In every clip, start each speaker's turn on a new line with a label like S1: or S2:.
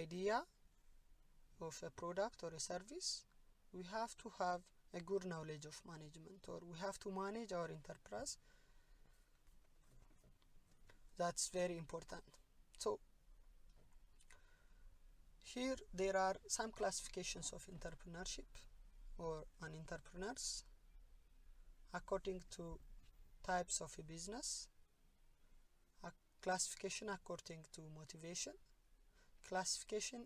S1: idea of a product or a service, we have to have a good knowledge of management, or we have to manage our enterprise. That's very important. So here there are some classifications of entrepreneurship or an entrepreneurs according to types of a business, a classification according to motivation, classification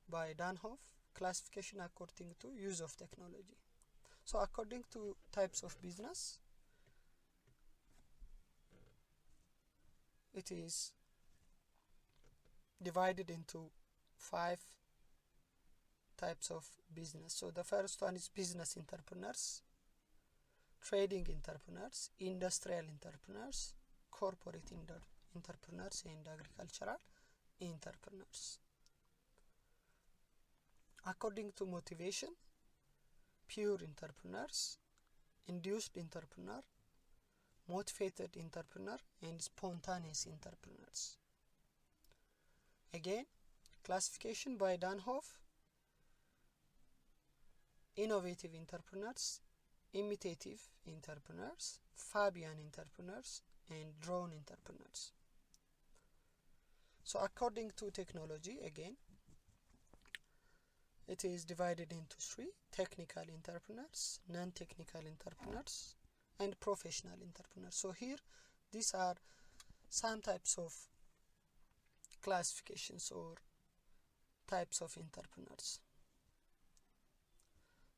S1: by Danhoff, classification according to use of technology. So according to types of business, it is divided into 5 types of business. So the first one is business entrepreneurs, trading entrepreneurs, industrial entrepreneurs, corporate entrepreneurs, and agricultural entrepreneurs. According to motivation, pure entrepreneurs, induced entrepreneur, motivated entrepreneur, and spontaneous entrepreneurs. Again, classification by Danhoff: innovative entrepreneurs, imitative entrepreneurs, Fabian entrepreneurs, and drone entrepreneurs. So according to technology, again, it is divided into 3: technical entrepreneurs, non-technical entrepreneurs, and professional entrepreneurs. So here, these are some types of classifications or types of entrepreneurs.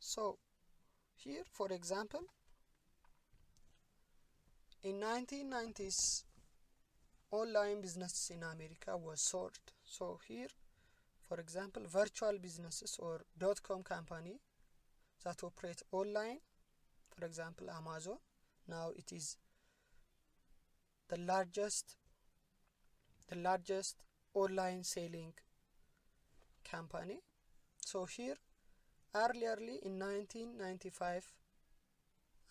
S1: So here, for example, in 1990s, online business in America was soared. So here, for example, virtual businesses or .com company that operate online, for example, Amazon, now it is the largest online selling company. So here, earlierly in 1995,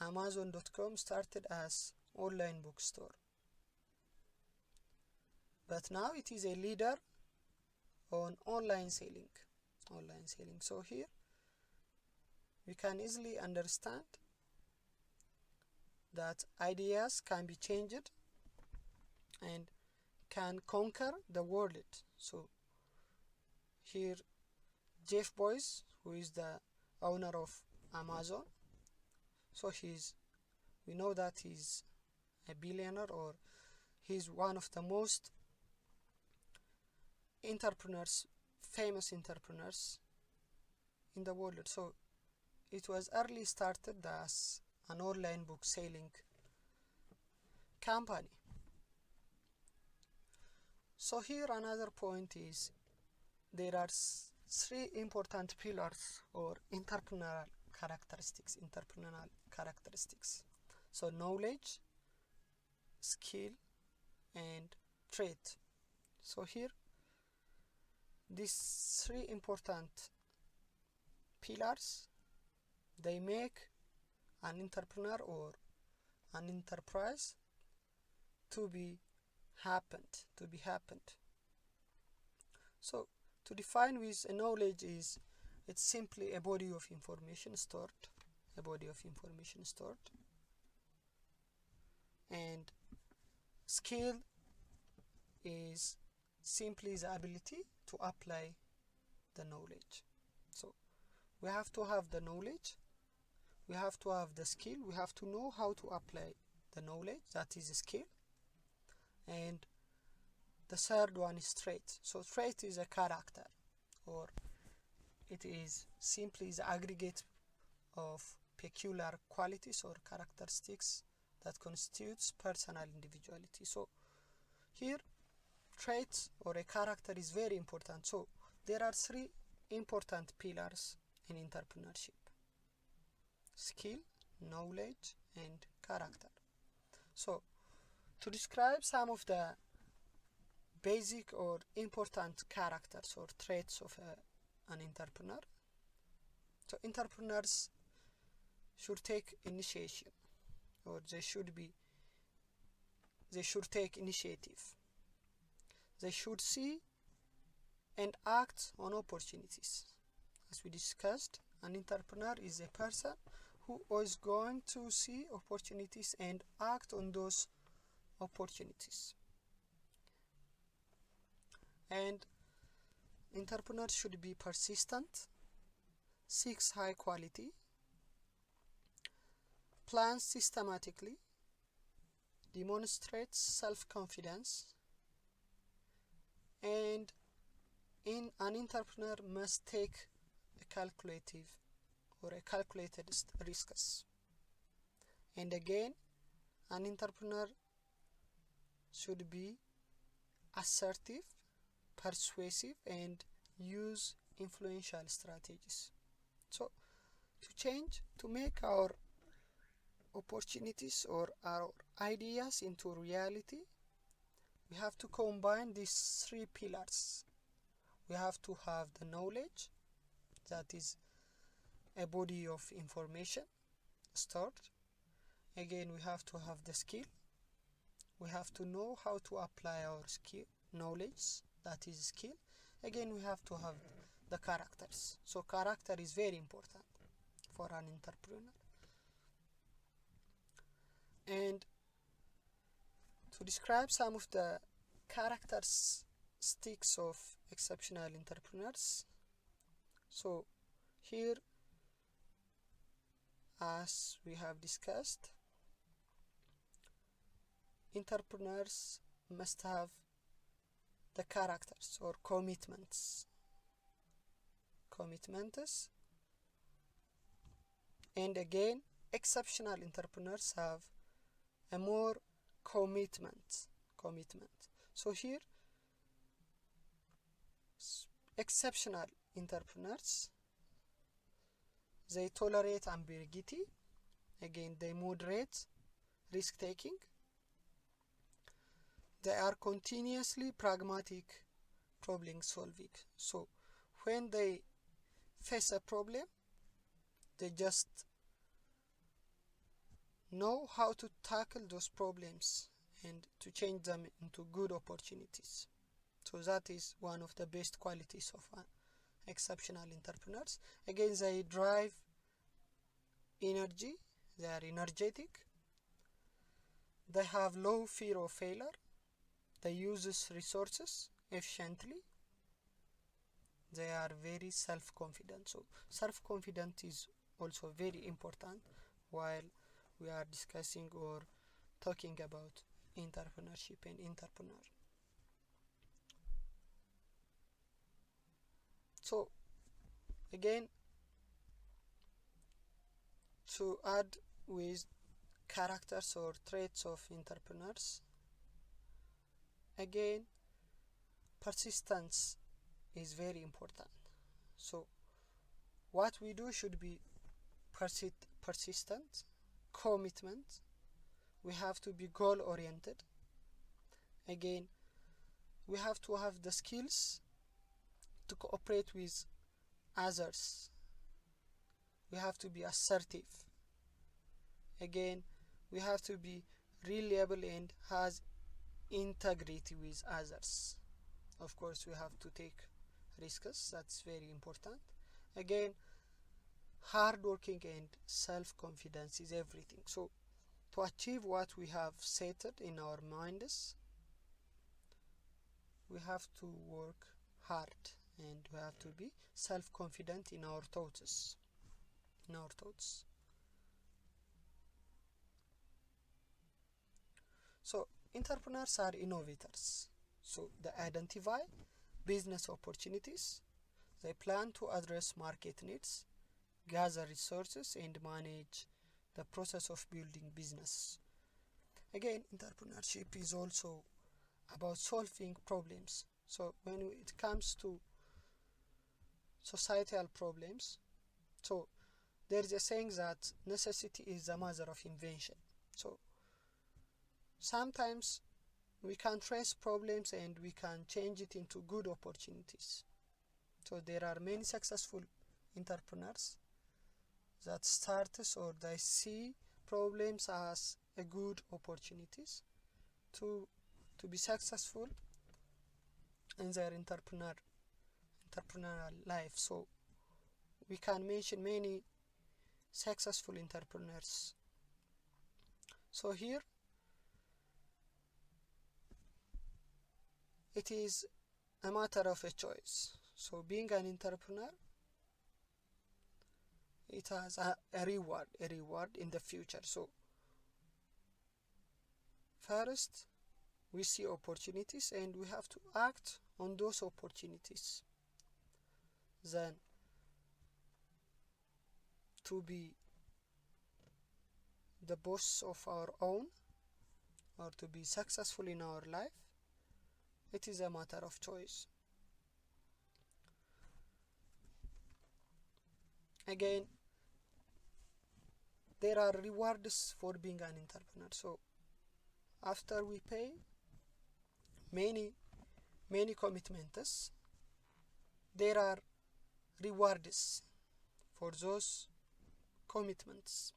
S1: Amazon.com started as online bookstore, but now it is a leader on online selling. So here we can easily understand that ideas can be changed and can conquer the world. So here Jeff Bezos, who is the owner of Amazon, so we know that he's a billionaire, or he's one of the most famous entrepreneurs in the world. So it was early started as an online book selling company. So here another point is there are 3 important pillars or entrepreneurial characteristics. So knowledge, skill, and trait. So here these 3 important pillars, they make an entrepreneur or an enterprise to be happened. So to define with a knowledge is, it's simply a body of information stored, and skill is simply the ability to apply the knowledge. So we have to have the knowledge, we have to have the skill, we have to know how to apply the knowledge, that is a skill. And the third one is trait. So trait is a character, or it is simply the aggregate of peculiar qualities or characteristics that constitutes personal individuality. So here traits or a character is very important. So there are 3 important pillars in entrepreneurship: skill, knowledge, and character. So to describe some of the basic or important characters or traits of an entrepreneur, so entrepreneurs should take initiation, or they should take initiative. They should see and act on opportunities. As we discussed, an entrepreneur is a person who is going to see opportunities and act on those opportunities. And entrepreneurs should be persistent, seeks high quality, plans systematically, demonstrates self-confidence, and an entrepreneur must take a calculated risks. And again, an entrepreneur should be assertive, persuasive, and use influential strategies. So to make our opportunities or our ideas into reality, we have to combine these three pillars. We have to have the knowledge, that is a body of information stored. Again, we have to have the skill. We have to know how to apply our skill, knowledge, that is skill. Again, we have to have the characters. So character is very important for an entrepreneur. And to describe some of the characteristics of exceptional entrepreneurs, so here, as we have discussed, entrepreneurs must have the characters or commitments, and again, exceptional entrepreneurs have a more commitment. So here, exceptional entrepreneurs, they tolerate ambiguity. Again, they moderate risk taking. They are continuously pragmatic problem solving. So when they face a problem, they just know how to tackle those problems and to change them into good opportunities. So that is one of the best qualities of exceptional entrepreneurs. Again, they drive energy, they are energetic, they have low fear of failure, they use resources efficiently, they are very self-confident. So self-confident is also very important while we are discussing or talking about entrepreneurship and entrepreneur. So again, to add with characters or traits of entrepreneurs, again, persistence is very important. So what we do should be persistent, commitment. We have to be goal oriented. Again, we have to have the skills to cooperate with others. We have to be assertive. Again, we have to be reliable and has integrity with others. Of course, we have to take risks. That's very important. Again, hardworking and self-confidence is everything. So to achieve what we have set in our minds, we have to work hard and we have to be self-confident in our thoughts. So entrepreneurs are innovators. So they identify business opportunities, they plan to address market needs, gather resources, and manage the process of building business. Again, entrepreneurship is also about solving problems. So when it comes to societal problems, so there is a saying that necessity is the mother of invention. So sometimes we can trace problems and we can change it into good opportunities. So there are many successful entrepreneurs that start or they see problems as a good opportunities to be successful in their entrepreneurship. entrepreneurial life. So we can mention many successful entrepreneurs. So here it is a matter of a choice. So being an entrepreneur, it has a reward in the future. So first we see opportunities and we have to act on those opportunities. Then to be the boss of our own or to be successful in our life, it is a matter of choice. Again, there are rewards for being an entrepreneur. So after we pay many commitments, there are rewards for those commitments.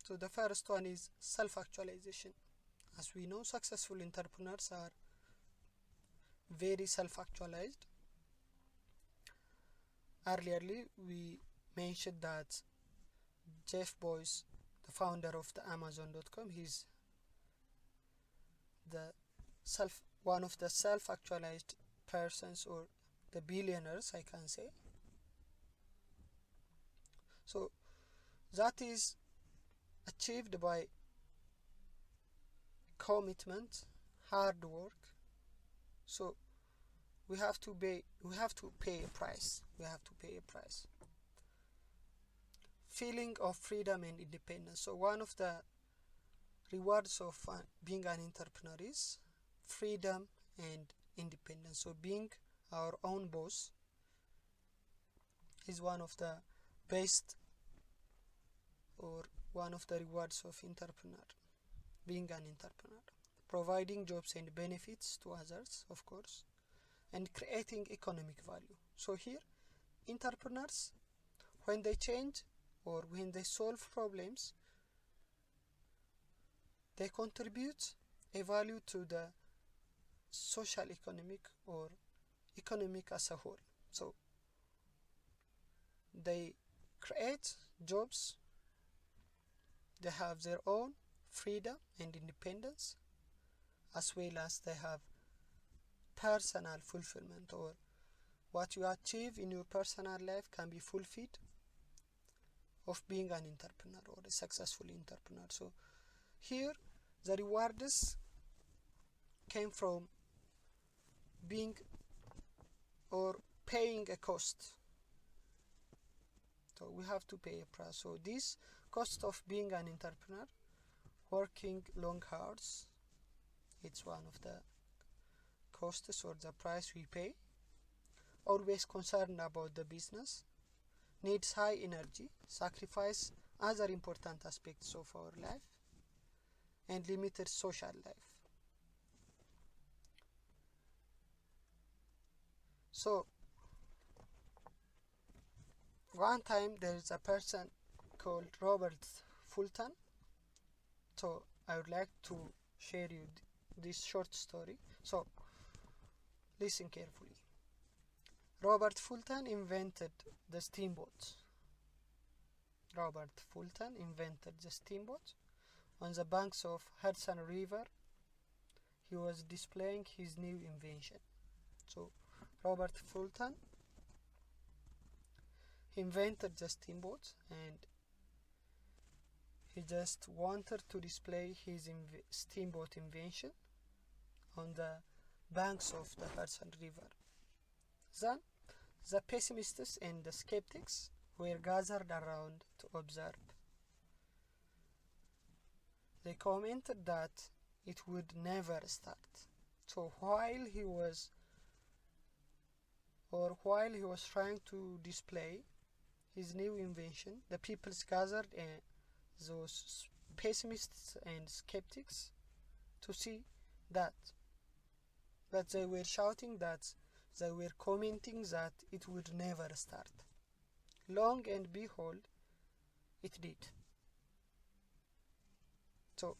S1: So the first one is self-actualization. As we know, successful entrepreneurs are very self-actualized. Earlier we mentioned that Jeff Bezos, the founder of the Amazon.com, he's one of the self-actualized persons, or the billionaires, I can say. So that is achieved by commitment, hard work. So we have to pay a price. Feeling of freedom and independence. So one of the rewards of being an entrepreneur is freedom and independence. So being our own boss is one of the best, or one of the rewards of being an entrepreneur. Providing jobs and benefits to others, of course, and creating economic value. So here, entrepreneurs, when they change or when they solve problems, they contribute a value to the social economic or economic as a whole. So they create jobs, they have their own freedom and independence, as well as they have personal fulfillment, or what you achieve in your personal life can be fulfilled of being an entrepreneur or a successful entrepreneur. So here the rewards came from being or paying a cost. So we have to pay a price. So this cost of being an entrepreneur, working long hours, it's one of the costs or the price we pay. Always concerned about the business, needs high energy, sacrifice other important aspects of our life, and limited social life. So one time there is a person called Robert Fulton. So I would like to share you this short story. So listen carefully. Robert Fulton invented the steamboat. On the banks of Hudson River. He was displaying his new invention. So Robert Fulton invented the steamboat, and he just wanted to display his steamboat invention on the banks of the Hudson River. Then the pessimists and the skeptics were gathered around to observe. They commented that it would never start. So while he was trying to display his new invention, the people gathered, those pessimists and skeptics, to see that. But they were shouting that, they were commenting that it would never start. Long and behold, it did. So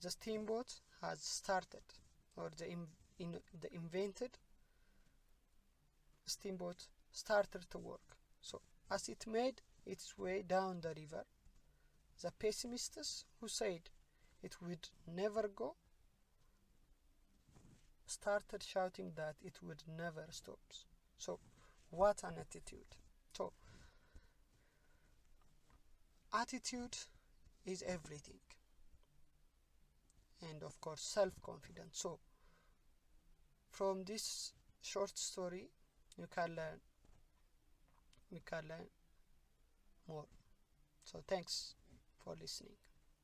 S1: the steamboat has started, or the invented steamboat started to work. So as it made its way down the river, the pessimists who said it would never go started shouting that it would never stop. So what an attitude. So attitude is everything, and of course self-confidence. So from this short story we can learn more. So thanks for listening.